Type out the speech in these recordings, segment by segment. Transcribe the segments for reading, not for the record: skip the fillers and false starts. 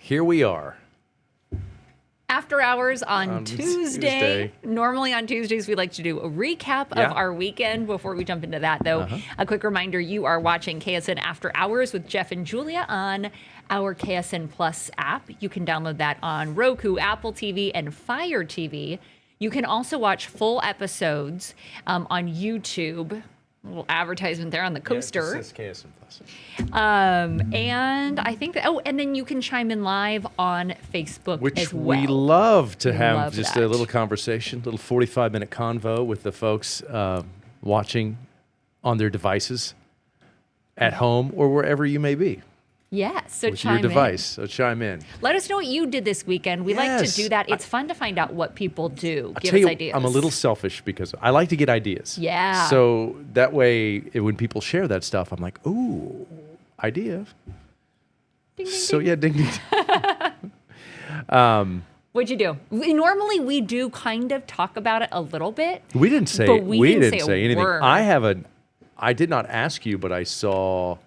here we are. After hours on Tuesday. Normally on Tuesdays, we like to do a recap of our weekend. Before we jump into that, though, a quick reminder, you are watching KSN After Hours with Jeff and Julia on our KSN Plus app. You can download that on Roku, Apple TV, and Fire TV. You can also watch full episodes on YouTube. A little advertisement there on the coaster. Yeah, it says KSN Plus. And I think that, and then you can chime in live on Facebook as well. Which we love to have just a little conversation, little 45-minute convo with the folks watching on their devices at home or wherever you may be. Yes, so with chime your device, so chime in. Let us know what you did this weekend. We like to do that. It's fun to find out what people do. Give us ideas. I'm a little selfish because I like to get ideas. Yeah. So that way, when people share that stuff, I'm like, ooh, idea. Ding, ding, So ding. yeah, ding, ding. What'd you do? Normally, we do kind of talk about it a little bit. We didn't say. But We didn't say anything. word. I did not ask you, but I saw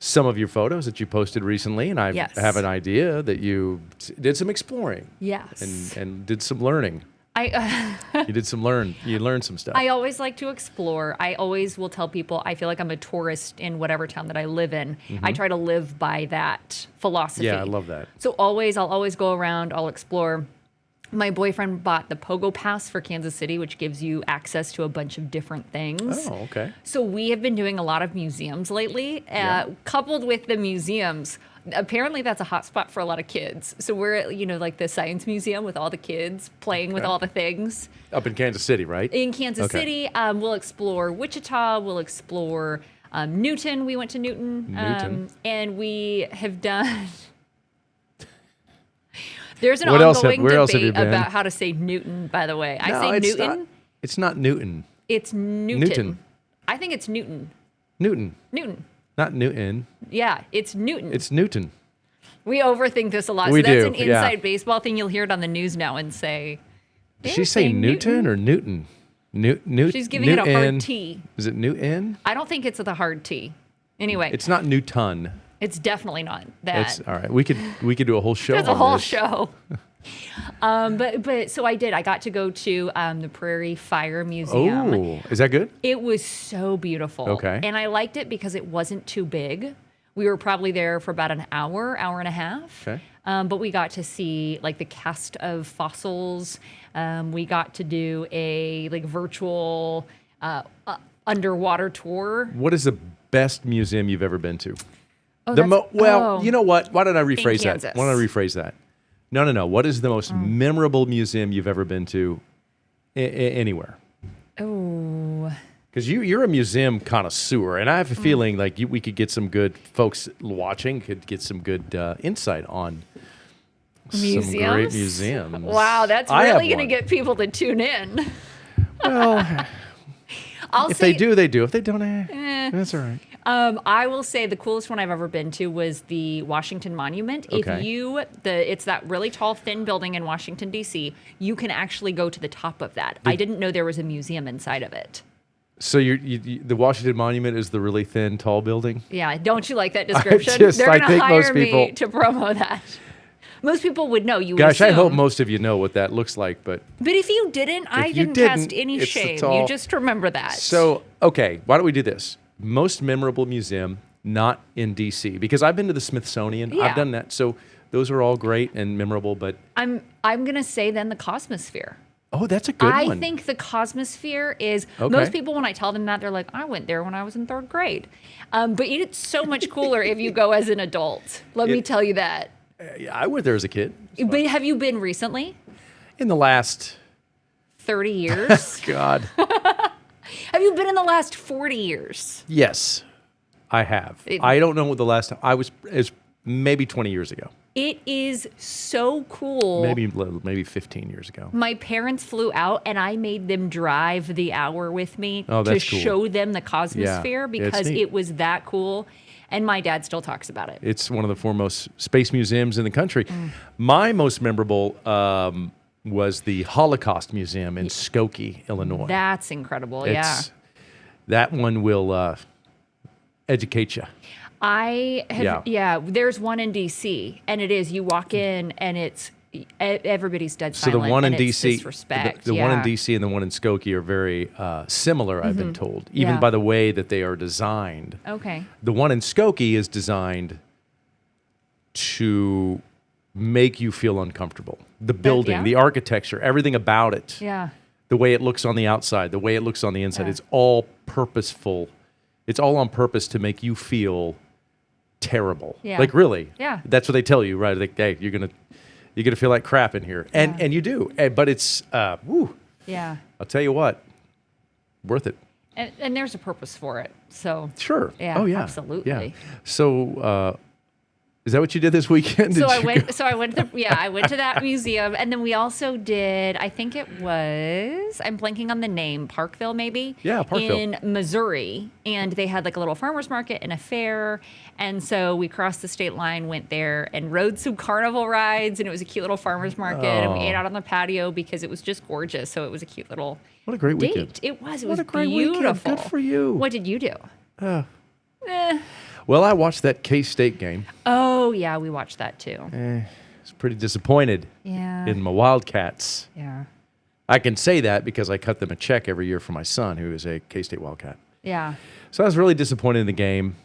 some of your photos that you posted recently, and I have an idea that you did some exploring. Yes. And did some learning. You learned some stuff. I always like to explore. I always will tell people I feel like I'm a tourist in whatever town that I live in. I try to live by that philosophy. Yeah, I love that. So I'll always go around, I'll explore. My boyfriend bought the Pogo Pass for Kansas City, which gives you access to a bunch of different things. Oh, okay. So we have been doing a lot of museums lately. Coupled with the museums, apparently that's a hot spot for a lot of kids. So we're at, like the Science Museum with all the kids playing with all the things. Up in Kansas City, right? In Kansas City. We'll explore Wichita. We'll explore Newton. We went to Newton. And we have done... There's an ongoing debate about how to say Newton, by the way. I say Newton. It's not Newton. It's Newton. I think it's Newton. Newton. Not Newton. Yeah, it's Newton. It's Newton. We overthink this a lot. We so that's do, an inside baseball thing. You'll hear it on the news now and say, did she say Newton or Newton? Newton. She's giving it a hard T. Is it Newton? I don't think it's the hard T. Anyway. It's not Newton. It's definitely not that. It's all right. We could do a whole show. There's a whole show. But so I did. I got to go to the Prairie Fire Museum. Oh, is that good? It was so beautiful. Okay. And I liked it because it wasn't too big. We were probably there for about an hour and a half. Okay. But we got to see like the cast of fossils. We got to do a virtual underwater tour. What is the best museum you've ever been to? Oh, you know what? Why don't I rephrase that? Kansas. Why don't I rephrase that? No. What is the most memorable museum you've ever been to anywhere? Oh. Because you're a museum connoisseur, and I have a feeling like we could get some good folks watching, could get some good insight on Museums? some great museums. Wow, that's really going to get people to tune in. Well, if they do, they do. If they don't, that's all right. I will say the coolest one I've ever been to was the Washington Monument. Okay. It's that really tall, thin building in Washington, D.C. You can actually go to the top of that. I didn't know there was a museum inside of it. So the Washington Monument is the really thin, tall building? Yeah, don't you like that description? They're going to hire me to promo that. Most people would know. Gosh, I hope most of you know what that looks like, but if you didn't, I didn't cast any shame. You just remember that. So, okay, why don't we do this? Most memorable museum, not in D.C., because I've been to the Smithsonian. Yeah. I've done that. So those are all great and memorable, but I'm going to say then the Cosmosphere. Oh, that's a good one. I think the Cosmosphere is, most people, when I tell them that, they're like, I went there when I was in 3rd grade. But it's so much cooler if you go as an adult. Let me tell you that. I went there as a kid. But have you been recently? In the last 30 years? God. Have you been in the last 40 years? Yes, I have. I don't know what the last time I was. It's maybe 20 years ago. It is so cool. Maybe 15 years ago. My parents flew out, and I made them drive the hour with me to cool. show them the Cosmosphere because it was that cool. And my dad still talks about it. It's one of the foremost space museums in the country. My most memorable was the Holocaust Museum in Skokie, Illinois. That's incredible, That one will educate you. There's one in DC, and it is, you walk in and it's, everybody's dead silent. So the one in DC, the one in DC and the one in Skokie are very similar, I've been told, even by the way that they are designed. Okay. The one in Skokie is designed to make you feel uncomfortable. The building, the architecture, everything about it. Yeah. The way it looks on the outside, the way it looks on the inside, it's all purposeful. It's all on purpose to make you feel terrible. Yeah. Like really. Yeah. That's what they tell you, right? Like, hey, you're gonna feel like crap in here, and you do. But it's Yeah. I'll tell you what, worth it. And there's a purpose for it. So Sure. Yeah. Oh yeah. Absolutely. Yeah. So. Is that what you did this weekend? I went to that museum, and then we also did, I think it was, I'm blanking on the name, Parkville maybe? Yeah, Parkville. In Missouri, and they had like a little farmer's market and a fair, and so we crossed the state line, went there, and rode some carnival rides, and it was a cute little farmer's market, and we ate out on the patio because it was just gorgeous, so it was a cute little What a great date. weekend. It was What a great beautiful. weekend. Good for you. What did you do? Well, I watched that K-State game. Oh, yeah, we watched that too. I was pretty disappointed in my Wildcats. Yeah. I can say that because I cut them a check every year for my son, who is a K-State Wildcat. Yeah. So I was really disappointed in the game.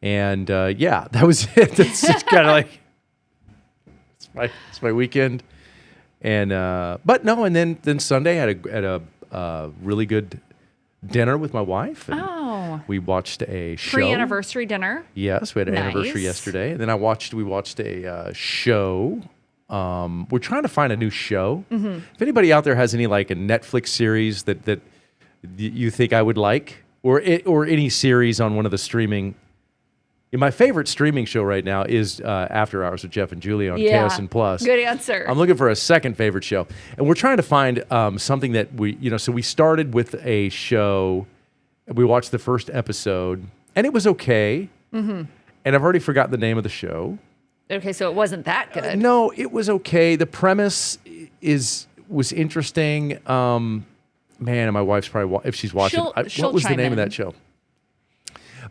And that was it. That's just kind of like, it's my weekend. And but no, and then Sunday I had a really good dinner with my wife. And we watched a show. Pre-anniversary dinner. Yes, we had an anniversary yesterday. And then we watched a show. We're trying to find a new show. Mm-hmm. If anybody out there has any like a Netflix series that you think I would like, or any series on one of the streaming. My favorite streaming show right now is After Hours with Jeff and Julie on KSN Plus. Good answer. I'm looking for a second favorite show, and we're trying to find something that So we started with a show. We watched the first episode, and it was okay. Mm-hmm. And I've already forgotten the name of the show. Okay, so it wasn't that good. No, it was okay. The premise was interesting. Man, and my wife's probably if she's watching. What was the name of that show?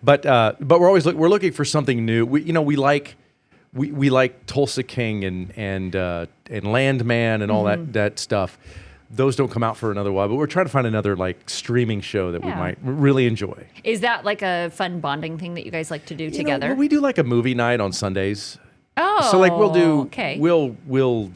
But we're always we're looking for something new. We like Tulsa King and Landman and all that stuff. Those don't come out for another while, but we're trying to find another like streaming show that we might really enjoy. Is that like a fun bonding thing that you guys like to do together? We do like a movie night on Sundays. Oh, so like we'll do. Okay. We'll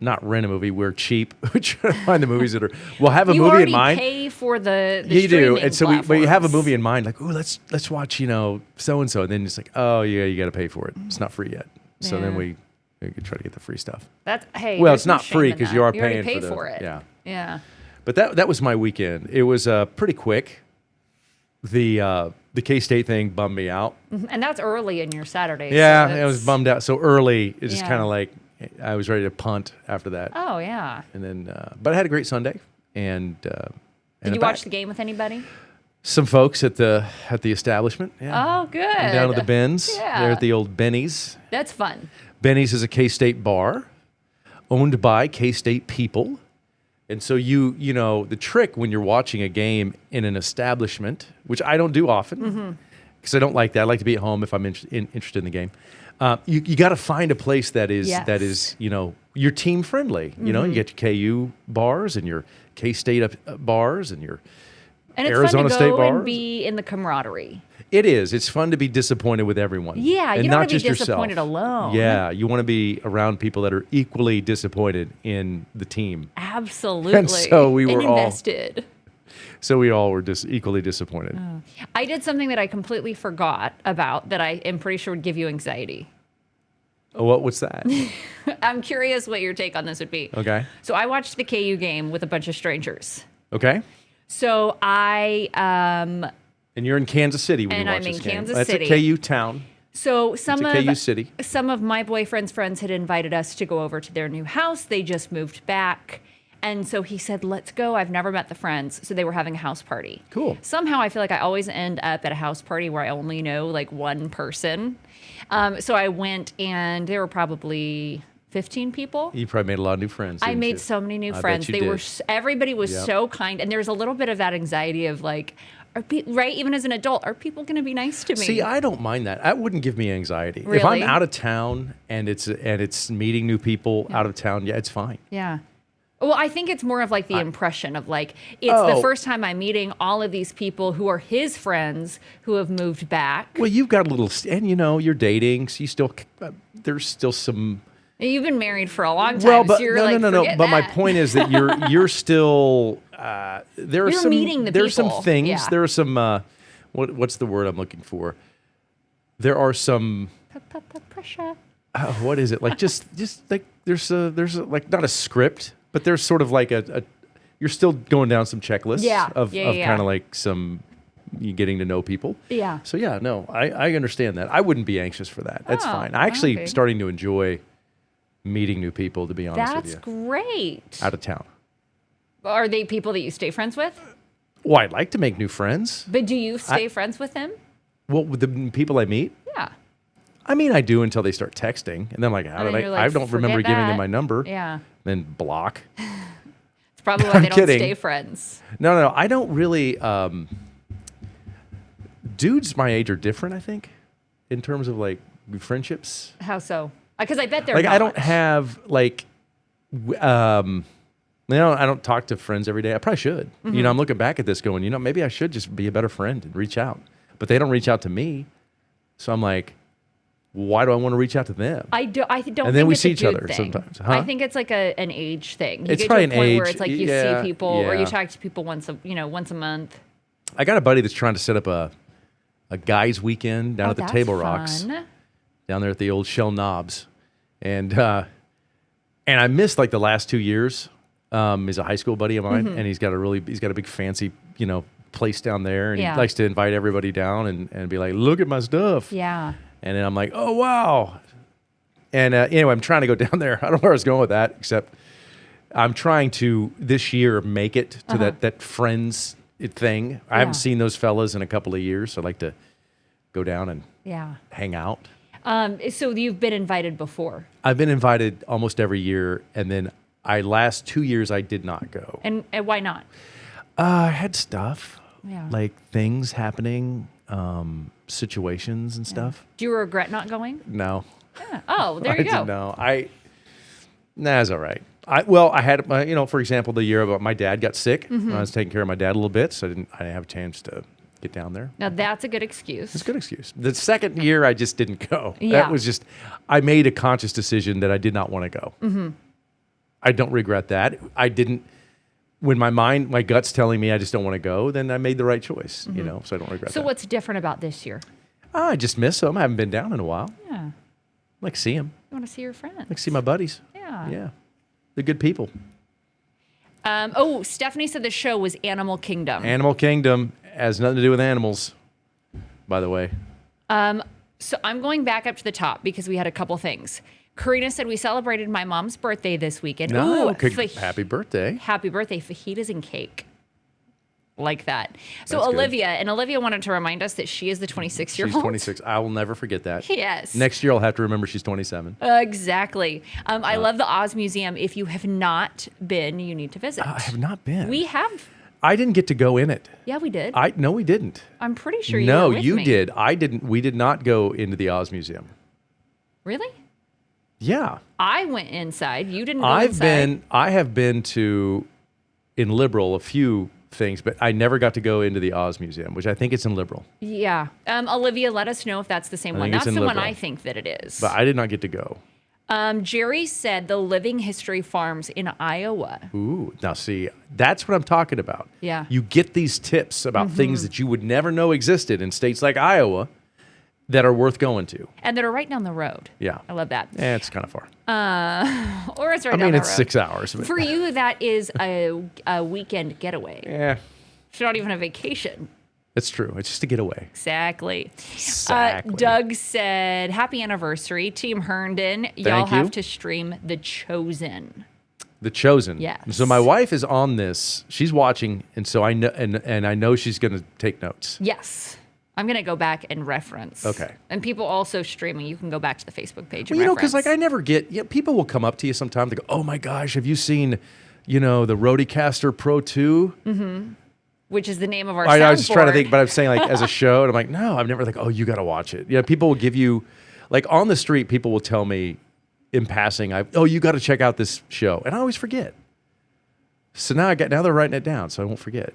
not rent a movie. We're cheap. We try to find the movies that are. We'll have a movie in mind. You already pay for the you do, and so platforms. but you have a movie in mind, like, oh, let's watch, so and so, and then it's like, oh yeah, you got to pay for it. It's not free yet. So then we could try to get the free stuff. Well, it's not free because you are paying for it. Yeah. But that was my weekend. It was pretty quick. The K-State thing bummed me out. Mm-hmm. And that's early in your Saturday. Yeah, I was bummed out. So early, it's just kind of like. I was ready to punt after that. Oh, yeah. And then, but I had a great Sunday. And did you watch the game with anybody? Some folks at the establishment. Yeah. Oh, good. I'm down to the Ben's. Yeah. They're at the old Benny's. That's fun. Benny's is a K-State bar owned by K-State people. And so the trick when you're watching a game in an establishment, which I don't do often, because I don't like that. I like to be at home if I'm interested in the game. You got to find a place that is your team friendly. You get your KU bars and your K-State bars and your Arizona State bars. And it's fun to go and be in the camaraderie. It is. It's fun to be disappointed with everyone. Yeah, and you don't want to be disappointed alone. Yeah, you want to be around people that are equally disappointed in the team. Absolutely. And so we were all invested. So we all were equally disappointed. Oh. I did something that I completely forgot about that I am pretty sure would give you anxiety. Oh, what's that? I'm curious what your take on this would be. Okay. So I watched the KU game with a bunch of strangers. Okay. So and you're in Kansas City when you watch this game. Kansas City. That's a KU town. So KU city. Some of my boyfriend's friends had invited us to go over to their new house. They just moved back. And so he said, let's go. I've never met the friends. So they were having a house party. Cool. Somehow I feel like I always end up at a house party where I only know like one person. So I went and there were probably 15 people. You probably made a lot of new friends. I made so many new friends. Everybody was so kind. And there's a little bit of that anxiety of like, right? Even as an adult, are people going to be nice to me? See, I don't mind that. That wouldn't give me anxiety. Really? If I'm out of town and it's meeting new people out of town, yeah, it's fine. Yeah. Well, I think it's more of like the impression of like, it's the first time I'm meeting all of these people who are his friends who have moved back. Well, you've got a little, and you're dating, so you still, there's still some. You've been married for a long time, Well, but so you're no. forget But that. my point is that you're still, You're meeting the there are some people. things, Yeah. there are some, what's the word I'm looking for? There are some, Pressure. what is it? Like just like there's like not a script, but there's sort of like a you're still going down some checklists of kind of like some you getting to know people. Yeah. So yeah, no, I understand that. I wouldn't be anxious for that. That's fine. I actually starting to enjoy meeting new people, to be honest with you. That's great. Out of town. Are they people that you stay friends with? Well, I'd like to make new friends. But do you stay friends with them? Well, with the people I meet? Yeah. I mean, I do until they start texting. And then I'm like, how did I don't remember giving them my number. Yeah. Then block. It's probably why they don't stay friends. No. I don't really. Dudes my age are different, I think, in terms of like friendships. How so? Because I bet they're like not. I don't have like, I don't talk to friends every day. I probably should. Mm-hmm. I'm looking back at this, going, maybe I should just be a better friend and reach out. But they don't reach out to me, so I'm like, why do I want to reach out to them? I don't. And then think we it's see a each good other thing. sometimes. Huh? I think it's like an age thing. You It's get probably to a an point where age. it's like you see people or you talk to people once a month. I got a buddy that's trying to set up a guys' weekend down at the Table Rocks, down there at the old Shell Knobs, and I missed like the last 2 years. He's a high school buddy of mine, and he's got a big fancy place down there, and he likes to invite everybody down and be like, look at my stuff. Yeah. And then I'm like, oh wow. And anyway, I'm trying to go down there. I don't know where I was going with that, except I'm trying to this year make it to that friends thing. I haven't seen those fellas in a couple of years, so I'd like to go down and hang out. So you've been invited before? I've been invited almost every year, and then last 2 years I did not go. And why not? I had stuff, like things happening, situations and stuff. Do you regret not going? No. Yeah. Oh, there you go. No, it's all right. I had, for example, the year about my dad got sick. I was taking care of my dad a little bit, so I didn't have a chance to get down there. Now that's a good excuse. It's a good excuse. The second year, I just didn't go. Yeah. That was just, I made a conscious decision that I did not want to go. Mm-hmm. I don't regret that. I didn't, when my gut's telling me I just don't want to go, then I made the right choice, so I don't regret that. So what's different about this year? I just miss them. I haven't been down in a while. Yeah. I like to see them. You want to see your friends? I like to see my buddies. Yeah. Yeah. They're good people. Stephanie said the show was Animal Kingdom. Animal Kingdom has nothing to do with animals, by the way. So I'm going back up to the top because we had a couple things. Karina said we celebrated my mom's birthday this weekend. No, Ooh, happy birthday. Happy birthday. Fajitas and cake. Like that. So That's Olivia wanted to remind us that she is the 26-year-old. She's 26. I will never forget that. Yes. Next year I'll have to remember she's 27. Exactly. I love the Oz Museum. If you have not been, you need to visit. I have not been. We have. I didn't get to go in it. Yeah, we did. No, we didn't. I'm pretty sure you were with you me. did. I didn't. We did not go into the Oz Museum. Really? Yeah. I went inside. You didn't go inside. I have been to, in Liberal, a few things, but I never got to go into the Oz Museum, which I think it's in Liberal. Yeah. Olivia, let us know if that's the same one. That's the one I think that it is. But I did not get to go. Jerry said the Living History Farms in Iowa. Ooh, now see, that's what I'm talking about. Yeah. You get these tips about things that you would never know existed in states like Iowa that are worth going to. And that are right down the road. Yeah. I love that. It's kind of far. Or it's right down the road. It's 6 hours. But For you, that is a weekend getaway. Yeah. It's not even a vacation. It's true. It's just a getaway. Exactly. Exactly. Doug said, happy anniversary, Team Herndon. Y'all Thank you. have to stream The Chosen. The Chosen. Yes. So my wife is on this. She's watching, and so I know, and I know she's going to take notes. Yes. I'm going to go back and reference. Okay. And people also streaming, you can go back to the Facebook page Well, and because reference. I never get, people will come up to you sometimes. They go, oh my gosh, have you seen, the Rodecaster Pro 2? Mm-hmm. which is the name of our I was just trying to soundboard. think, but I'm saying like as a show, and I'm like, no, I've never like, oh, you got to watch it. Yeah, people will give you, like on the street, people will tell me in passing, oh, you got to check out this show, and I always forget. So now they're writing it down, so I won't forget.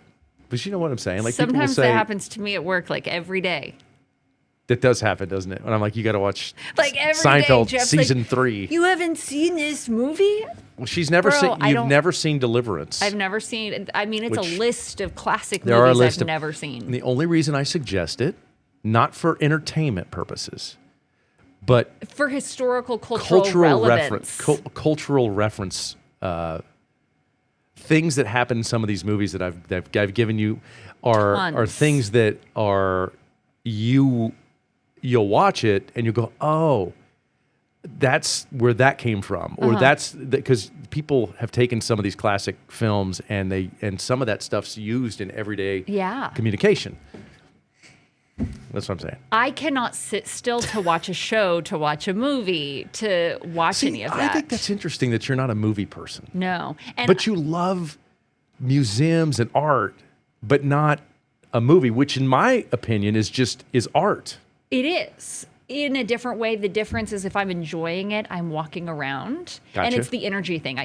But you know what I'm saying? Like Sometimes people will say, that happens to me at work, like every day. That does happen, doesn't it? When I'm like, you got to watch Like every Seinfeld day, Jeff's season like, 3. You haven't seen this movie? Well, she's never Bro, seen. You've never seen Deliverance. I've never seen. I mean, it's a list of classic there are a movies list I've of, never seen. The only reason I suggest it, not for entertainment purposes, but For historical, cultural relevance. cultural reference. Things that happen in some of these movies that I've given you are things that are you'll watch it and you'll go, oh, that's where that came from, or that's because people have taken some of these classic films and some of that stuff's used in everyday communication. That's what I'm saying. I cannot sit still to watch a show, to watch a movie, to watch any of that. I think that's interesting that you're not a movie person. No. But you love museums and art, but not a movie, which in my opinion is art. It is. In a different way. The difference is if I'm enjoying it, I'm walking around. Gotcha. And it's the energy thing.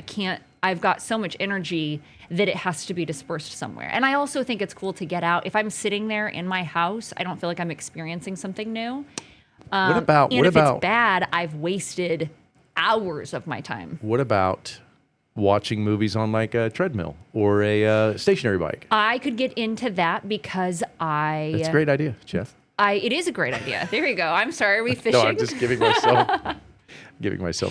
I've got so much energy that it has to be dispersed somewhere. And I also think it's cool to get out. If I'm sitting there in my house, I don't feel like I'm experiencing something new. If it's bad, I've wasted hours of my time. What about watching movies on like a treadmill or a stationary bike? I could get into that because That's a great idea, Jeff. It is a great idea. There you go. I'm sorry. Are we fishing? No, I'm just giving myself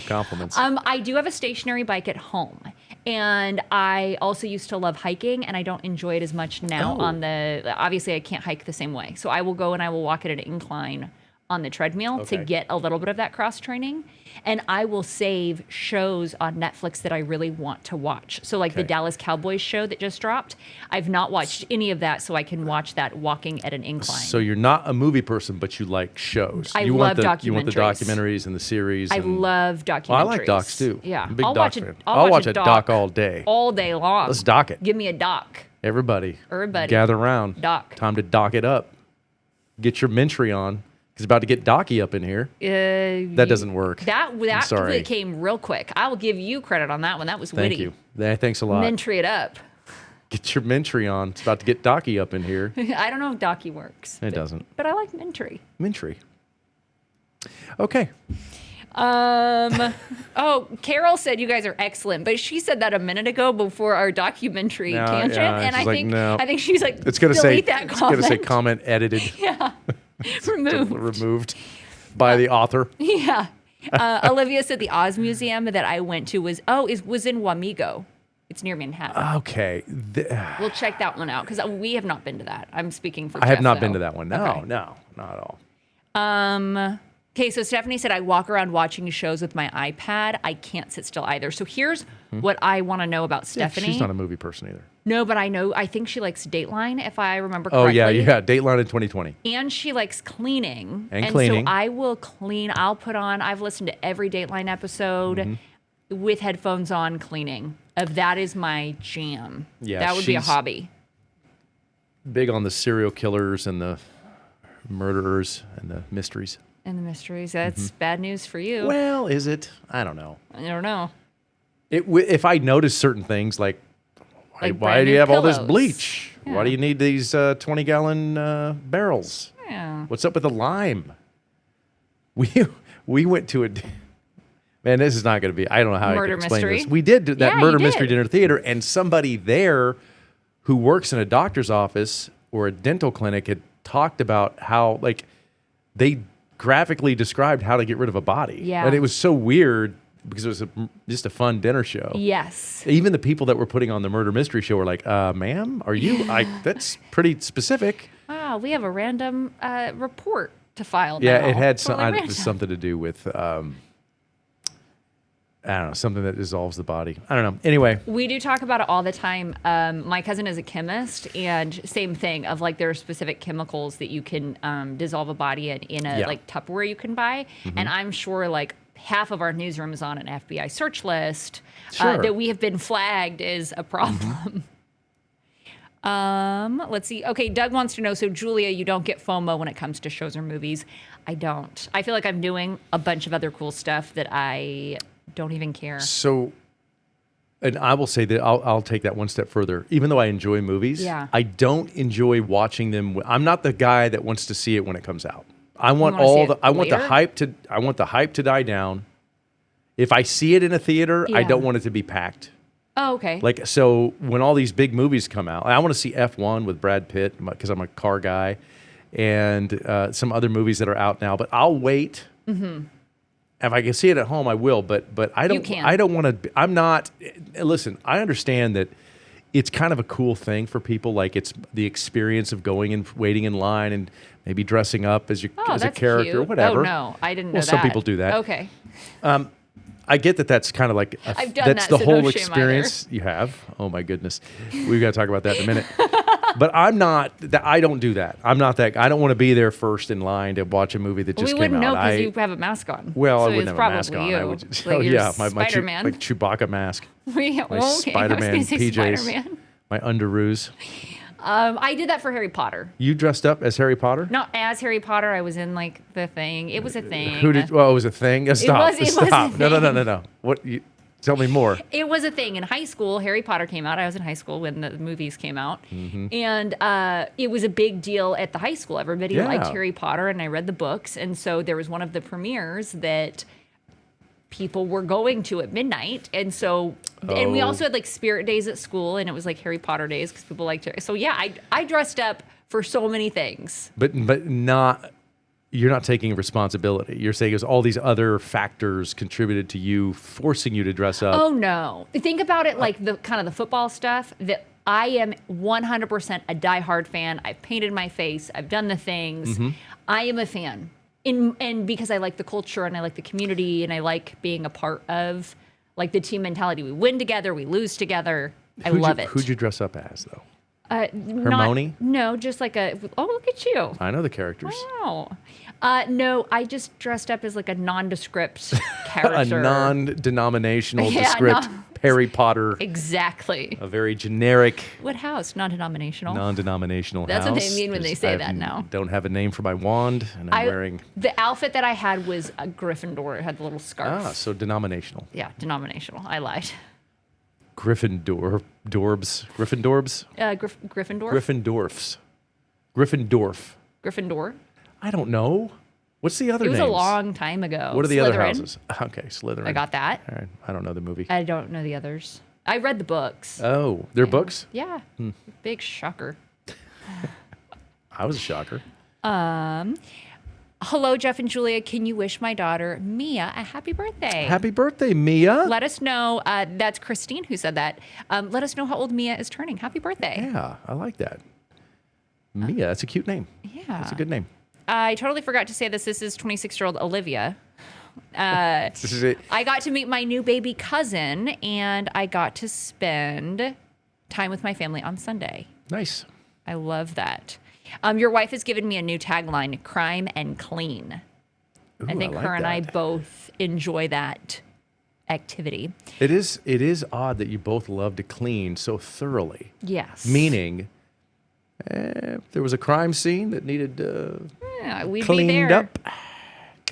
compliments. I do have a stationary bike at home. And I also used to love hiking, and I don't enjoy it as much now obviously I can't hike the same way. So I will go and I will walk at an incline on the treadmill to get a little bit of that cross training. And I will save shows on Netflix that I really want to watch. So like the Dallas Cowboys show that just dropped, I've not watched any of that, so I can watch that walking at an incline. So you're not a movie person, but you like shows. I love documentaries. You want the documentaries and the series. I love documentaries. Well, I like docs too. Yeah. I'm a big doc fan. I'll watch a doc all day. All day long. Let's doc it. Give me a doc. Everybody. Gather around. Doc. Time to dock it up. Get your Mentry on. He's about to get docky up in here. That doesn't work. That came real quick. I will give you credit on that one. That was witty. Thank you. Thanks a lot. Mentry it up. Get your Mentry on. It's about to get docky up in here. I don't know if docky works. It doesn't. But I like Mentry. Mentry. Okay. Carol said you guys are excellent, but she said that a minute ago before our documentary tangent, and I think she's like, it's gonna say that comment. It's gonna say comment edited. Yeah. Removed by the author. Yeah. Olivia said the Oz Museum that I went to was in Wamego. It's near Manhattan. Okay. We'll check that one out because we have not been to that. I'm speaking for Jeff, I have not though. been to that one. No, Okay. no, not at all. Okay, so Stephanie said, I walk around watching shows with my iPad. I can't sit still either. So here's what I want to know about Stephanie. She's not a movie person either. No, but I think she likes Dateline, if I remember correctly. Oh, yeah, Dateline in 2020. And she likes cleaning. And cleaning. So I will clean. I've listened to every Dateline episode with headphones on cleaning. That is my jam. Yeah, that would be a hobby. Big on the serial killers and the murderers and the mysteries. And the mysteries. That's bad news for you. Well, is it? I don't know. I don't know. If I notice certain things like why do you have all this bleach? Yeah. Why do you need these 20-gallon barrels? Yeah. What's up with the lime? We went to man, this is not going to be, I don't know how I can explain mystery. this. We did that murder mystery dinner theater, and somebody there who works in a doctor's office or a dental clinic had talked about how they graphically described how to get rid of a body. Yeah. And it was so weird because it was just a fun dinner show. Yes. Even the people that were putting on the murder mystery show were like, ma'am, are you, that's pretty specific. Wow, we have a random report to file now. Yeah, it had something to do with, I don't know, something that dissolves the body. I don't know. Anyway. We do talk about it all the time. My cousin is a chemist, and same thing of there are specific chemicals that you can dissolve a body in a Tupperware you can buy. And I'm sure half of our newsroom is on an FBI search list that we have been flagged as a problem. Let's see. Okay, Doug wants to know, so Julia, you don't get FOMO when it comes to shows or movies. I don't. I feel like I'm doing a bunch of other cool stuff that I don't even care. So, and I will say that I'll take that one step further. Even though I enjoy movies, I don't enjoy watching them. I'm not the guy that wants to see it when it comes out. I want the hype to die down. If I see it in a theater, I don't want it to be packed. Oh, okay. Like, so when all these big movies come out, I want to see F1 with Brad Pitt because I'm a car guy, and some other movies that are out now. But I'll wait. Mm-hmm. If I can see it at home, I will. But I don't. I don't want to. I'm not. Listen, I understand that it's kind of a cool thing for people. Like, it's the experience of going and waiting in line and maybe dressing up as a character or whatever. Oh no, I didn't know that. Well, some people do that. Okay. I get that. That's kind of like I've done that's that, the so whole no shame experience either. you have. Oh my goodness, we've got to talk about that in a minute. But I'm not. I don't do that. I'm not that. I don't want to be there first in line to watch a movie that just came out. We wouldn't know because you have a mask on. Well, so I wouldn't have a mask on. You. I would just, like my Spider-Man. like Chewbacca mask. Okay, Spider-Man PJs. Spider-Man. My underoos. I did that for Harry Potter. You dressed up as Harry Potter? Not as Harry Potter. I was in like the thing. It was a thing. Who did? Well, it was a thing. Stop. It was Stop. a No. What? Tell me more. It was a thing in high school. Harry Potter came out. I was in high school when the movies came out, and it was a big deal at the high school. Everybody liked Harry Potter, and I read the books, and so there was one of the premieres that people were going to at midnight, and so and we also had like spirit days at school, and it was like Harry Potter days because people liked it. So yeah, I dressed up for so many things, but not. You're not taking responsibility. You're saying it was all these other factors contributed to you forcing you to dress up. Oh no! Think about it like the kind of the football stuff that I am 100% a diehard fan. I've painted my face. I've done the things. I am a fan. And because I like the culture and I like the community and I like being a part of like the team mentality. We win together, we lose together. I love it. Who'd you dress up as though? Hermione? No, just like look at you. I know the characters. Wow. No, I just dressed up as like a nondescript character. A non-denominational descript Harry Potter. Exactly. A very generic. What house? Non-denominational. Non-denominational That's house. What they mean when they say that now. Don't have a name for my wand, and I'm wearing. The outfit that I had was a Gryffindor. It had the little scarf. Ah, so denominational. Yeah, denominational. I lied. Gryffindor. Gryffindors? Gryffindor? Gryffindor? I don't know. What's the other name? It was a long time ago. What are the other houses? Okay, Slytherin. I got that. All right. I don't know the movie. I don't know the others. I read the books. Oh, they're books? Yeah. Big shocker. I was a shocker. Hello, Jeff and Julia. Can you wish my daughter, Mia, a happy birthday? Happy birthday, Mia. Let us know. That's Christine who said that. Let us know how old Mia is turning. Happy birthday. Yeah, I like that. Mia, that's a cute name. Yeah. That's a good name. I totally forgot to say this. This is 26-year-old Olivia. This is it. I got to meet my new baby cousin, and I got to spend time with my family on Sunday. Nice. I love that. Your wife has given me a new tagline, crime and clean. Ooh, I think her and I both enjoy that activity. It is odd that you both love to clean so thoroughly. Yes. Meaning, if there was a crime scene that needed we'd cleaned be there. up.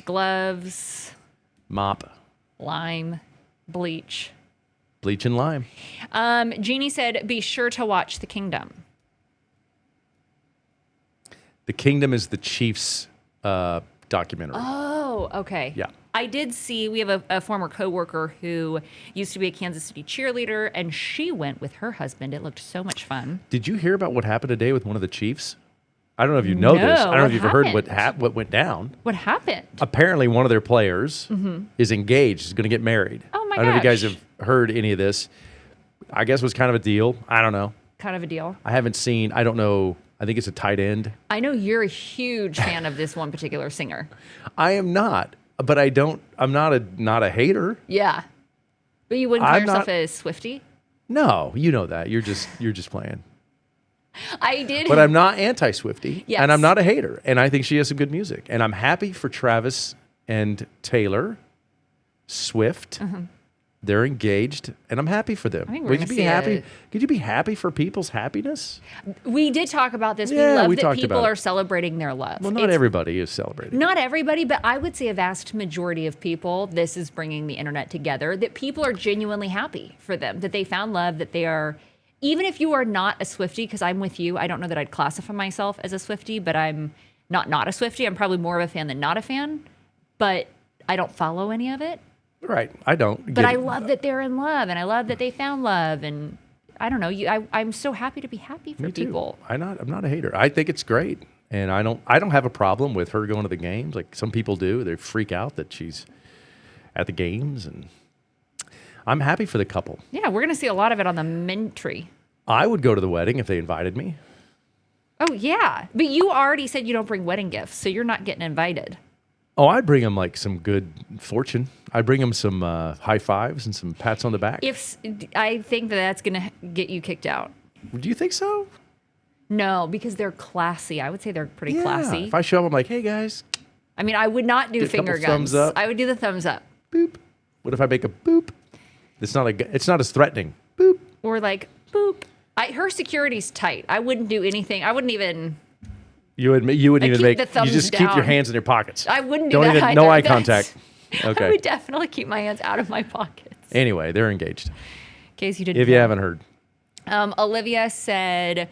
Gloves. Mop. Lime. Bleach. Bleach and lime. Jeannie said, be sure to watch The Kingdom. The Kingdom is the Chiefs documentary. Oh, okay. Yeah. I did see, we have a former coworker who used to be a Kansas City cheerleader, and she went with her husband. It looked so much fun. Did you hear about what happened today with one of the Chiefs? I don't know if you know this. I don't know if you've heard what went down. What happened? Apparently, one of their players is engaged, is going to get married. Oh, my I don't know if you gosh. guys have heard any of this. I guess it was kind of a deal. I don't know. Kind of a deal. I haven't seen, I don't know. I think it's a tight end. I know you're a huge fan of this one particular singer. I am not, but I'm not a hater. Yeah. But you wouldn't call yourself a Swiftie? No, you know that. You're just playing. I did. But I'm not anti-Swiftie. Yes. And I'm not a hater. And I think she has some good music. And I'm happy for Travis and Taylor Swift. They're engaged, and I'm happy for them. I think we're Would gonna you be see happy? Could you be happy for people's happiness? We did talk about this. Yeah, we we love that talked people about it. are celebrating their love. Well, not everybody is celebrating. Not everybody, but I would say a vast majority of people, this is bringing the internet together, that people are genuinely happy for them, that they found love, that they are, even if you are not a Swiftie, because I'm with you, I don't know that I'd classify myself as a Swiftie, but I'm not a Swiftie. I'm probably more of a fan than not a fan, but I don't follow any of it. Right. I don't. But I love that they're in love, and I love that they found love, and I don't know. I'm so happy to be happy for people. I'm not a hater. I think it's great, and I don't have a problem with her going to the games. Like some people do, they freak out that she's at the games, and I'm happy for the couple. Yeah, we're gonna see a lot of it on the mint tree. I would go to the wedding if they invited me. Oh yeah, but you already said you don't bring wedding gifts, so you're not getting invited. Oh, I'd bring them like some good fortune. I'd bring them some high fives and some pats on the back. I think that's gonna get you kicked out. Do you think so? No, because they're classy. I would say they're pretty classy. If I show up, I'm like, hey guys. I mean, I would not do finger guns. Thumbs up. I would do the thumbs up. Boop. What if I make a boop? It's not as threatening. Boop. Or like boop. Her security's tight. I wouldn't do anything. I wouldn't even. You wouldn't even make. The thumbs you just down. keep your hands in your pockets. I wouldn't do Don't that. even no eye contact. Okay. I would definitely keep my hands out of my pockets. Anyway, they're engaged. In case you didn't. If you haven't heard. Olivia said,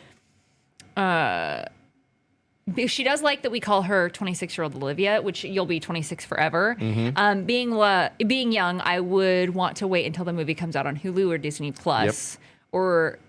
she does like that we call her 26-year-old Olivia, which you'll be 26 forever. Mm-hmm. Being young, I would want to wait until the movie comes out on Hulu or Disney Plus or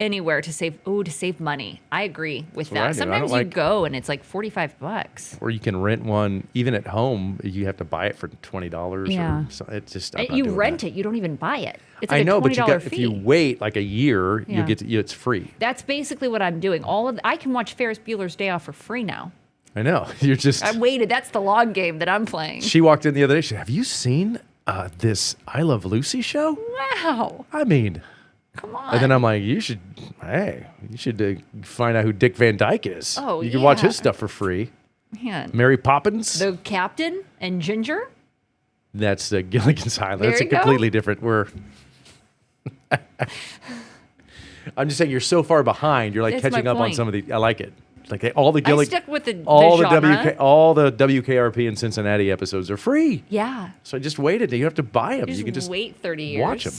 anywhere to save money. I agree with that. Sometimes you go and it's like $45. Or you can rent one even at home. You have to buy it for $20. Yeah. It's just you rent it. You don't even buy it. It's like I know, a $20 but fee. If you wait like a year, you get it's free. That's basically what I'm doing. I can watch Ferris Bueller's Day Off for free now. I know. You're just. I waited. That's the long game that I'm playing. She walked in the other day. She said, have you seen this I Love Lucy show? Wow. I mean. Come on. And then I'm like, you should find out who Dick Van Dyke is. Oh, you can watch his stuff for free. Man. Mary Poppins. The Captain and Ginger. That's Gilligan's Island. That's a go. completely different. I'm just saying you're so far behind. You're like That's catching my up on point. some of the. I like it. Like all the I stuck with the all the genre. all the WKRP and Cincinnati episodes are free. Yeah. So I just waited. You have to buy them. You can just wait 30 years. Watch them.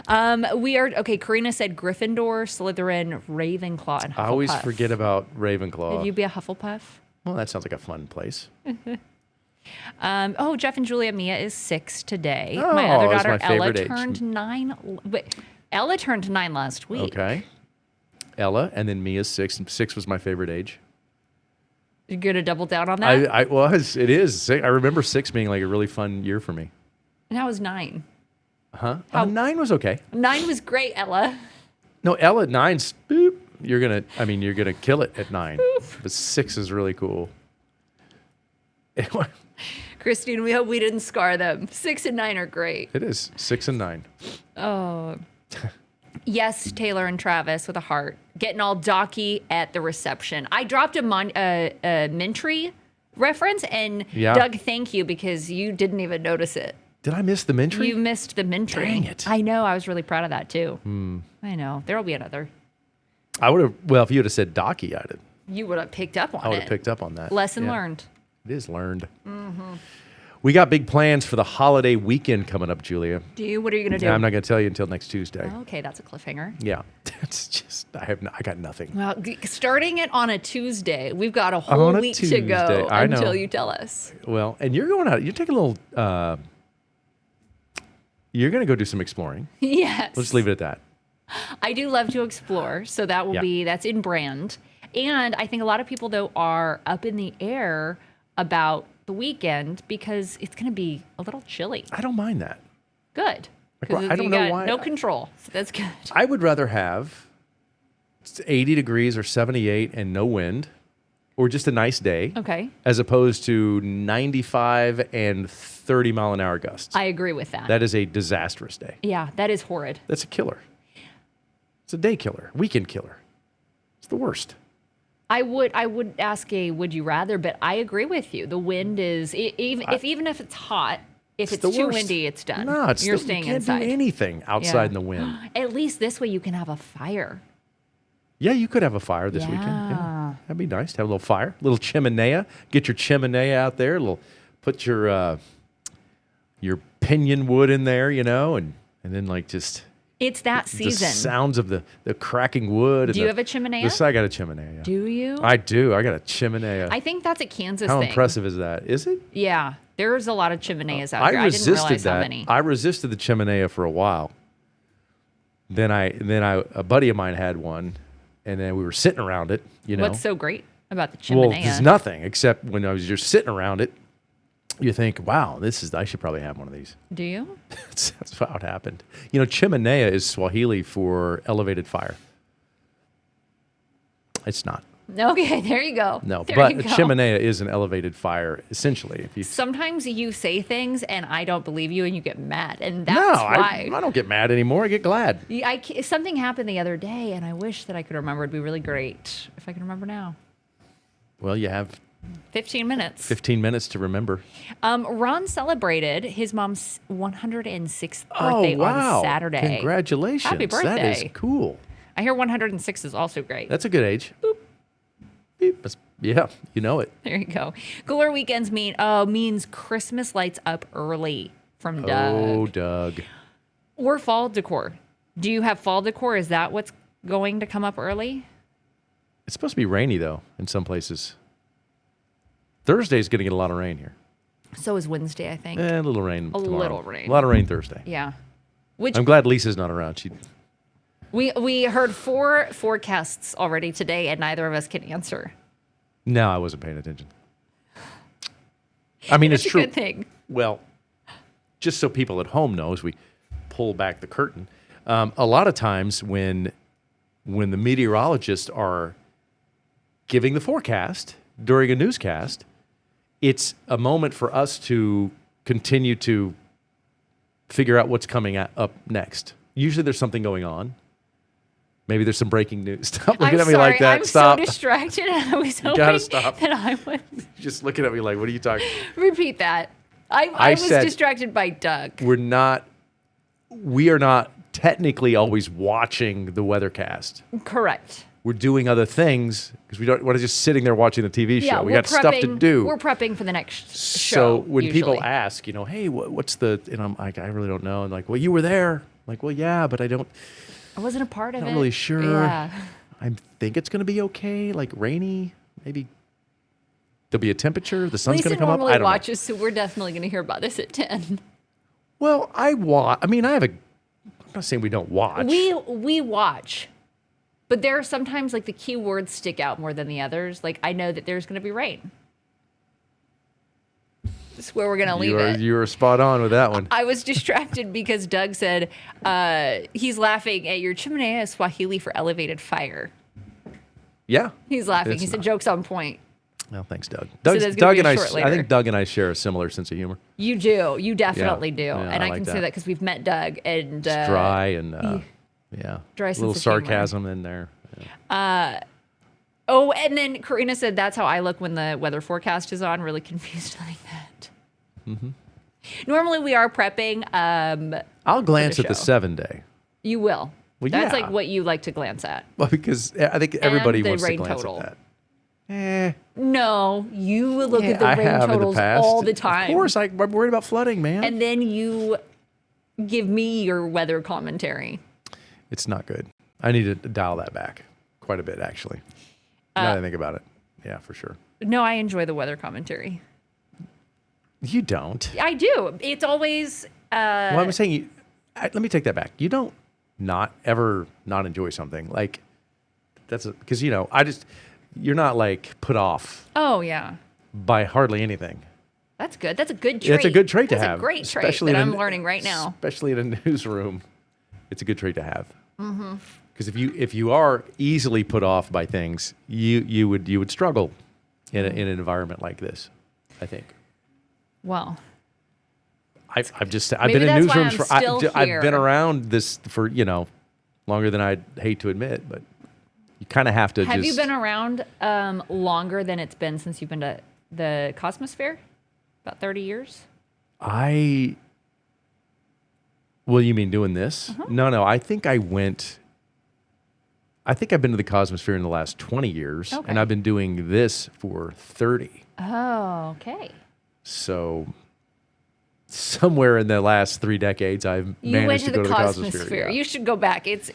Karina said Gryffindor, Slytherin, Ravenclaw, and Hufflepuff. I always forget about Ravenclaw. Did you be a Hufflepuff? Well, that sounds like a fun place. Jeff and Julia Mia is 6 today. Oh, my other that's daughter my Ella favorite age. turned 9. Wait, Ella turned 9 last week. Okay. Ella, and then Mia's 6. 6 was my favorite age. You gonna double down on that? I was. It is. I remember 6 being like a really fun year for me. And that was 9. Huh? 9 was okay. 9 was great, Ella. No, Ella at 9's boop. You're gonna kill it at 9. But 6 is really cool. Christine, we hope we didn't scar them. 6 and 9 are great. It is 6 and 9. Oh. Yes, Taylor and Travis with a heart. Getting all docky at the reception. I dropped a Mintry reference, and Doug, thank you, because you didn't even notice it. Did I miss the Mintry? You missed the Mintry. Dang it. I know. I was really proud of that, too. I know. There will be another. I would have, well, if you would have said Docky, You would have picked up on it. I would have picked up on that. Lesson learned. It is learned. Mm-hmm. We got big plans for the holiday weekend coming up, Julia. Do you? What are you going to do? Yeah, I'm not going to tell you until next Tuesday. Oh, okay, that's a cliffhanger. Yeah. It's just, I got nothing. Well, starting it on a Tuesday, we've got a whole week to go until you tell us. Well, and you're going out, you're taking a little, you're going to go do some exploring. Yes. Let's leave it at that. I do love to explore, so that will be, that's in brand. And I think a lot of people, though, are up in the air about the weekend because it's going to be a little chilly. I don't mind that. Good. Like, I don't know why. No control, so that's good. I would rather have 80 degrees or 78 and no wind, or just a nice day. Okay. As opposed to 95 and 30 mile an hour gusts. I agree with that. That is a disastrous day. Yeah, that is horrid. That's a killer. It's a day killer, weekend killer. It's the worst. I would ask a would you rather, but I agree with you. The wind is even if it's hot, If it's the too worst. windy, it's done. No, You're staying you can't inside. do anything outside in the wind. At least this way you can have a fire. Yeah, you could have a fire this weekend. Yeah, that'd be nice to have a little fire, a little chimenea. Get your chimenea out there. Put your pinion wood in there, and then like just. It's that season. The sounds of the cracking wood. Do you have a chimenea? I got a chimenea. Yeah. Do you? I do. I got a chimenea. I think that's a Kansas How thing. impressive is that? Is it? Yeah. There's a lot of chimeneas out here. I didn't realize that. how many. I resisted the chimenea for a while. Then a buddy of mine had one, and then we were sitting around it. What's so great about the chimenea? Well, there's nothing except when I was just sitting around it. You think, wow, I should probably have one of these. Do you? That's how it happened. Chimenea is Swahili for elevated fire. It's not. Okay, there you go. No, there but a chimenea is an elevated fire, essentially. Sometimes you say things and I don't believe you and you get mad, and that's why. I don't get mad anymore. I get glad. Something happened the other day, and I wish that I could remember. It'd be really great if I could remember now. Well, you have 15 minutes. 15 minutes to remember. Ron celebrated his mom's 106th birthday on Saturday. Congratulations. Happy birthday. That is cool. I hear 106 is also great. That's a good age. Boop. Beep. Yeah, you know it. There you go. Cooler weekends means Christmas lights up early from Doug. Oh, Doug. Or fall decor. Do you have fall decor? Is that what's going to come up early? It's supposed to be rainy, though, in some places. Thursday's going to get a lot of rain here. So is Wednesday, I think. A little rain tomorrow. Little rain. A lot of rain Thursday. Yeah. I'm glad Lisa's not around. We heard 4 forecasts already today, and neither of us can answer. No, I wasn't paying attention. I mean, it's true. A good thing. Well, just so people at home know, as we pull back the curtain, a lot of times when the meteorologists are giving the forecast during a newscast, it's a moment for us to continue to figure out what's coming up next. Usually there's something going on. Maybe there's some breaking news. Stop looking at me like that. I'm Stop. so distracted, and I was hoping that I would. Just looking at me like, what are you talking? Repeat that. I was distracted by Doug. We are not technically always watching the weathercast. Correct. We're doing other things because we don't want to just sitting there watching the TV show. We got stuff to do. We're prepping for the next show. So when usually. people ask, hey, what's the? And I'm like, I really don't know. And like, well, you were there. I'm like, well, yeah, but I wasn't a part of it. Not really sure. Yeah. I think it's going to be okay. Like rainy, maybe. There'll be a temperature. The sun's going to come up. I don't know. Watches, so we're definitely going to hear about this at 10. Well, I'm not saying we don't watch. We watch. But there are sometimes like the key words stick out more than the others. Like I know that there's going to be rain. That's where we're going to leave it. You were spot on with that one. I was distracted because Doug said he's laughing at your chimenea is Swahili for elevated fire. Yeah. He's laughing. He said, joke's on point. Well, thanks, Doug. Doug and I think Doug and I share a similar sense of humor. You do. You definitely do. Yeah, and I can say that because we've met Doug. And it's dry and, dry a little sarcasm in there. Yeah. And then Karina said, that's how I look when the weather forecast is on, really confused like that. Mm-hmm. Normally we are prepping. I'll glance at the 7-day. You will. Well, that's like what you like to glance at. Well, because I think everybody wants to glance total. at that. No, you look at the rain totals all the time. Of course, I'm worried about flooding, man. And then you give me your weather commentary. It's not good. I need to dial that back quite a bit, actually. Now that I think about it. Yeah, for sure. No, I enjoy the weather commentary. You don't. I do. It's always... well, I'm saying, let me take that back. You don't ever not enjoy something. Like, that's because, you're not like put off. Oh, yeah. By hardly anything. That's good. That's a good trait. That's a good trait to have. That's a great trait that I'm learning right now. Especially in a newsroom. It's a good trait to have. Mm-hmm. Because if you are easily put off by things, you would struggle in an environment like this, I think. Well, I've been in newsrooms for I've been around this for longer than I'd hate to admit, but you kind of have to. Have you been around longer than it's been since you've been to the Cosmosphere? About 30 years. Well, you mean doing this? No. I think I've been to the Cosmosphere in the last 20 years, and I've been doing this for 30. Oh, okay. So somewhere in the last 3 decades, I've managed to go to the Cosmosphere. Yeah. You should go back. It's.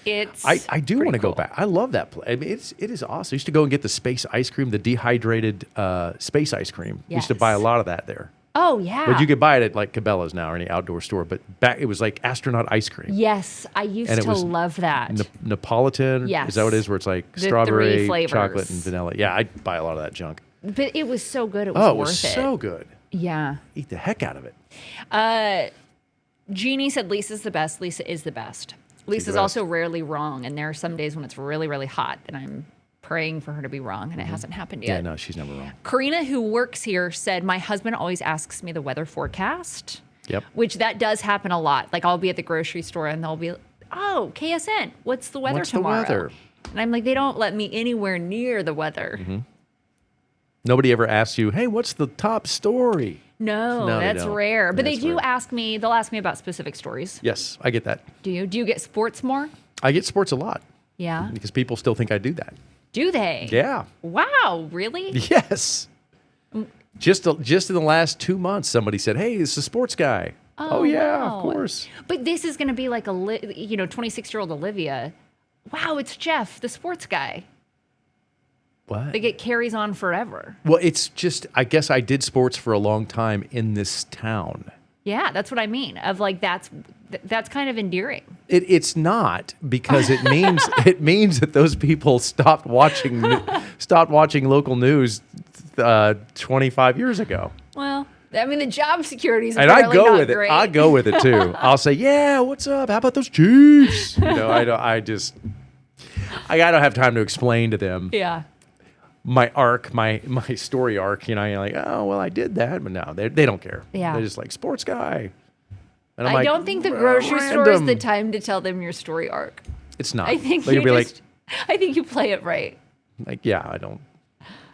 I do want to cool. go back. I love that place. I mean, it is awesome. I used to go and get the space ice cream, the dehydrated space ice cream. Yes. Used to buy a lot of that there. Oh, yeah. But you could buy it at like Cabela's now or any outdoor store. But back, it was like astronaut ice cream. Yes, I used to love that. Neapolitan. Yes. Is that what it is? Where it's like The strawberry, 3 flavors. chocolate, and vanilla. Yeah, I'd buy a lot of that junk. But it was so good. It was worth it. So good. Yeah. Eat the heck out of it. Jeannie said Lisa's the best. Lisa is the best. Lisa's also rarely wrong. And there are some days when it's really, really hot. And I'm praying for her to be wrong. And it hasn't happened yet. Yeah, no, she's never wrong. Karina, who works here, said, my husband always asks me the weather forecast. Yep. Which that does happen a lot. Like I'll be at the grocery store and they'll be, oh, KSN, what's the weather tomorrow? The weather? And I'm like, they don't let me anywhere near the weather. Mm-hmm. Nobody ever asks you, hey, what's the top story? No, that's rare. But That's they do rare. ask me, they'll ask me about specific stories. Yes, I get that. Do you? Do you get sports more? I get sports a lot. Yeah. Because people still think I do that. Do they? Yeah. Wow, really? Yes. Just in the last 2 months, somebody said, hey, this is a sports guy. Oh yeah, wow. of course. But this is going to be like 26-year-old Olivia. Wow, it's Jeff, the sports guy. What? They get carries on forever. Well, it's just, I guess I did sports for a long time in this town. Yeah, that's what I mean. Of like, that's kind of endearing. It's not, because it means that those people stopped watching local news 25 years ago. Well, I mean, the job security is And apparently I go not with great. it. I go with it too. I'll say, yeah, what's up? How about those Chiefs? I don't have time to explain to them. Yeah. My arc, my story arc, you're like, oh, well, I did that. But no, they don't care. Yeah. They're just like, sports guy. And I'm I like, don't think the grocery store is random. the time to tell them your story arc. It's not. I think Like, you you'll be I think you play it right. yeah, I don't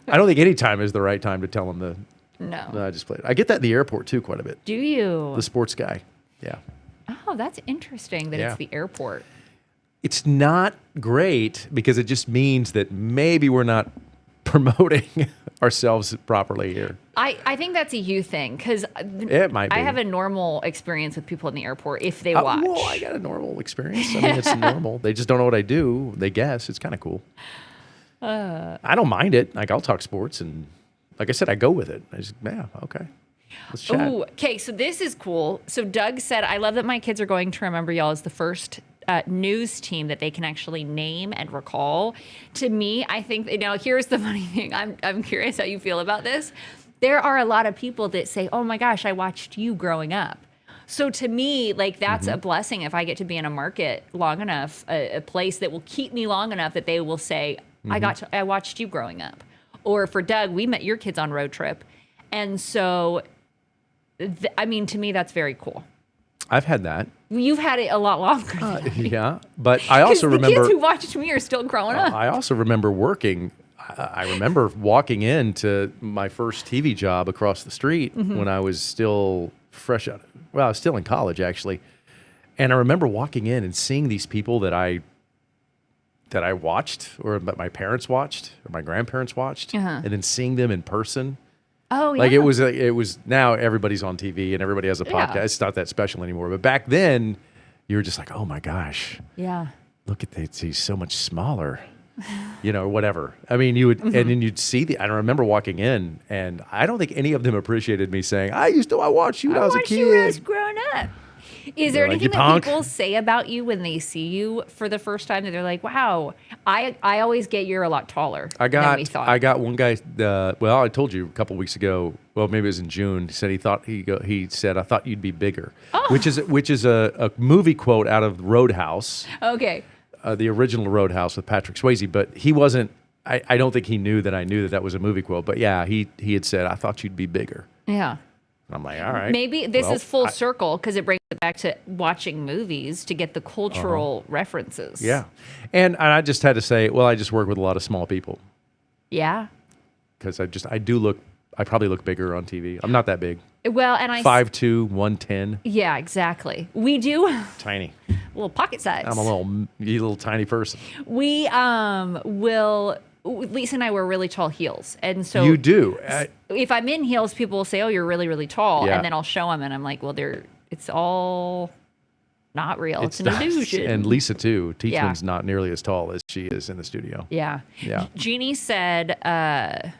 think any time is the right time to tell them No. I just played. I get that in the airport too quite a bit. Do you? The sports guy. Yeah. Oh, that's interesting that Yeah. it's the airport. It's not great because it just means that maybe we're not promoting ourselves properly here. I think that's a you thing because It might be. I have a normal experience with people in the airport if they watch. Well, I got a normal experience. I mean, it's normal. They just don't know what I do. They guess. It's kind of cool. I don't mind it. Like, I'll talk sports, and like I said, I go with it. I just, yeah, okay. Let's chat. Ooh, okay, so this is cool. So Doug said, I love that my kids are going to remember y'all as the first news team that they can actually name and recall. To me, I think, now here's the funny thing. I'm curious how you feel about this. There are a lot of people that say, oh my gosh, I watched you growing up. So to me, like, that's a blessing if I get to be in a market long enough, a place that will keep me long enough that they will say, I watched you growing up. Or for Doug, we met your kids on road trip. And so, I mean, to me, that's very cool. I've had that. You've had it a lot longer than I. Yeah, but I also remember... the kids who watched me are still growing up. I also remember working... I remember walking into my first TV job across the street when I was still fresh out. Well, I was still in college, actually. And I remember walking in and seeing these people that I watched, or that my parents watched, or my grandparents watched, and then seeing them in person. Oh, yeah. Like, it was now everybody's on TV and everybody has a podcast. Yeah. It's not that special anymore. But back then, you were just like, oh my gosh, Yeah. look at that, he's so much smaller. Or whatever. I mean, you would, and then you'd see I remember walking in, and I don't think any of them appreciated me saying, I watched you when I was a kid. You when I was growing up. Is there Like, anything you that punk. people say about you when they see you for the first time that they're like, wow, I always get you're a lot taller than we thought. I got one guy, well, I told you a couple weeks ago, well, maybe it was in June, he said he said, I thought you'd be bigger, which is a movie quote out of Roadhouse. Okay. The original Roadhouse with Patrick Swayze, but he wasn't, I don't think he knew that I knew that was a movie quote, but yeah, he had said, I thought you'd be bigger. Yeah. I'm like, all right. Maybe this is full circle because it brings it back to watching movies to get the cultural references. Yeah. And I just had to say, well, I just work with a lot of small people Yeah. because I do look I probably look bigger on TV. I'm not that big. Well, and 5'2", 110. Yeah, exactly. We do tiny. little pocket size. I'm a little tiny person. We will. Lisa and I wear really tall heels, and so you do. If I'm in heels, people will say, "Oh, you're really, really tall," Yeah. and then I'll show them, and I'm like, "Well, it's all not real. It's an not. illusion." And Lisa too. Teachman's not nearly as tall as she is in the studio. Yeah. Yeah. Jeannie said, "I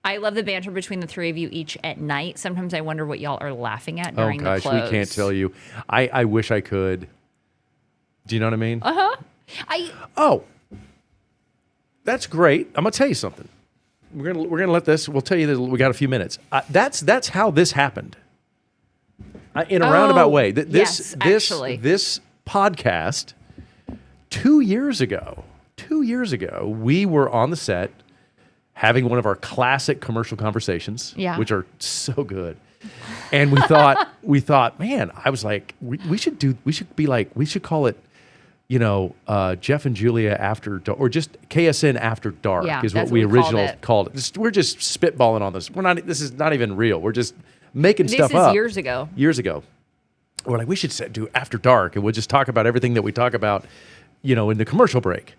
love the banter between the three of you each at night. Sometimes I wonder what y'all are laughing at during the close." We can't tell you. I wish I could. Do you know what I mean? Uh-huh. That's great. I'm gonna tell you something. We're gonna let this. We'll tell you that we got a few minutes. That's how this happened. In a roundabout way. This podcast 2 years ago. 2 years ago, we were on the set having one of our classic commercial conversations, which are so good. And we thought, man, I was like, we should call it, Jeff and Julia After Dark, or just KSN After Dark is what we originally called it. We're just spitballing on this. This is not even real. We're just making stuff up. This is years ago. Years ago. We're like, we should do After Dark, and we'll just talk about everything that we talk about, in the commercial break.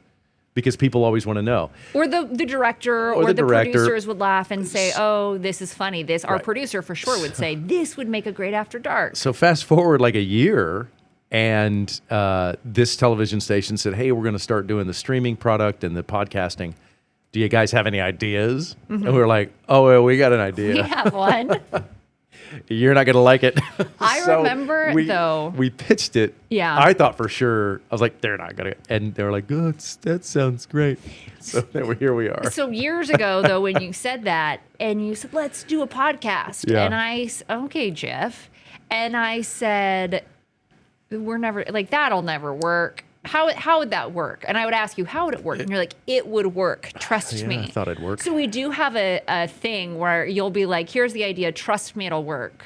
Because people always want to know. Or the director or the producers would laugh and say, "Oh, this is funny." Our producer for sure would say, "This would make a great After Dark." So fast forward like a year, and this television station said, "Hey, we're going to start doing the streaming product and the podcasting. Do you guys have any ideas?" Mm-hmm. And we were like, "Oh, well, we got an idea. We have one." You're not going to like it. I remember, though. We pitched it. Yeah. I thought for sure, I was like, they're not going to. And they were like, oh, that sounds great. So here we are. So years ago, though, when you said that, and you said, let's do a podcast. Yeah. And I said, okay, Jeff. And I said, that'll never work. How would that work? And I would ask you, how would it work? And you're like, it would work. Trust me. I thought it'd work. So we do have a thing where you'll be like, here's the idea. Trust me, it'll work.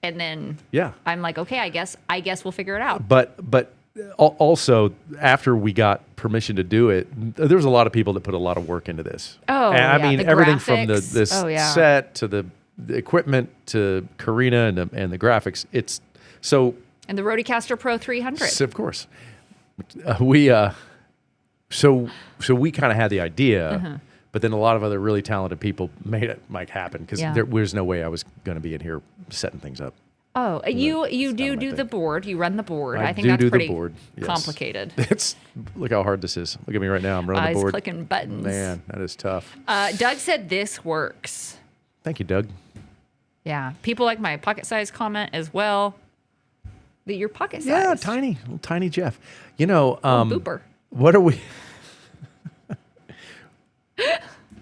And then I'm like, okay, I guess we'll figure it out. But also, after we got permission to do it, there was a lot of people that put a lot of work into this. Oh, and I mean, everything from this set to the equipment to Karina and the graphics. And the Rodecaster Pro 300. Of course. So we kind of had the idea, but then a lot of other really talented people made it happen because there's no way I was going to be in here setting things up. Oh, you do the board. You run the board. I think that's pretty complicated. Look how hard this is. Look at me right now. I'm running the board. Clicking buttons. Man, that is tough. Doug said this works. Thank you, Doug. Yeah. People like my pocket size comment as well. Your pocket size. Yeah, little tiny Jeff. Booper. What are we?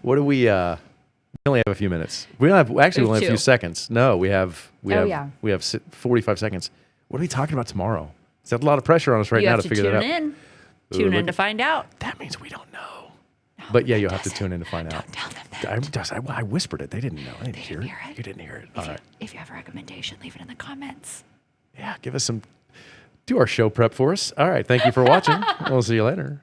What do we? We only have a few minutes. We only have a few seconds. No, we have 45 seconds. What are we talking about tomorrow? Is that a lot of pressure on us now to figure that out? Tune in to find out. That means we don't know. But yeah, you'll have to tune in to find out. Don't tell them that. I whispered it. They didn't know. I didn't hear it. You didn't hear it. All right. If you have a recommendation, leave it in the comments. Yeah, do our show prep for us. All right. Thank you for watching. We'll see you later.